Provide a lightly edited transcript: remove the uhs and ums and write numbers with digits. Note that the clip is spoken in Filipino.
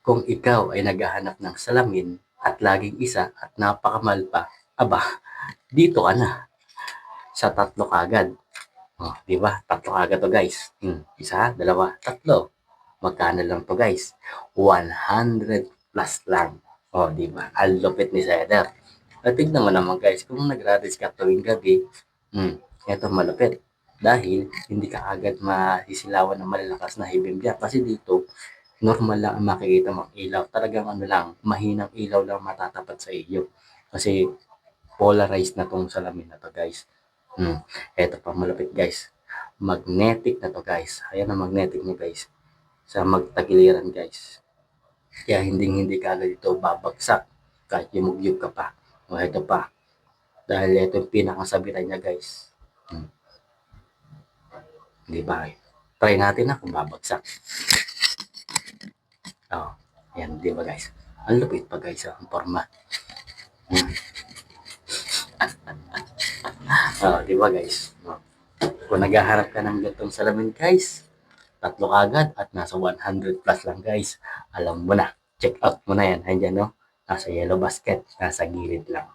Kung ikaw ay naghahanap ng salamin at laging isa at napakamahal pa, aba, dito ka na sa tatlo kagad. Oh, di ba? Tatlo kagad to guys. Isa, dalawa, tatlo. Magkano lang to guys? 100 plus lang. Oh, di ba? Ang lupit ni Seller. At tignan mo naman guys, kung nagraris ka tuwing gabi, eto malupit. Dahil hindi ka agad masisilawan ng malalakas na hibimbiya. Kasi dito, normal lang ang makikita mong ilaw. Talagang ano lang, mahinang ilaw lang matatapat sa iyo. Kasi polarized na tong salamin na to guys. Eto pa malupit guys. Magnetic na to guys. Ayan ang magnetic niya guys. Sa magtagiliran guys. Kaya hindi ka agad ito babagsak kahit yumugyug ka pa. O ito pa. Dahil ito yung pinakasabitan niya guys. Di ba? Try natin na kung babagsak. Oh, yan, di ba guys? Ang lupit pa guys, ang forma. Oh, di ba guys? Oh. Kung naghaharap ka ng gatong salamin guys, tatlo agad at nasa 100 plus lang guys. Alam mo na, check out mo na yan. Andyan no, nasa yellow basket, nasa gilid lang.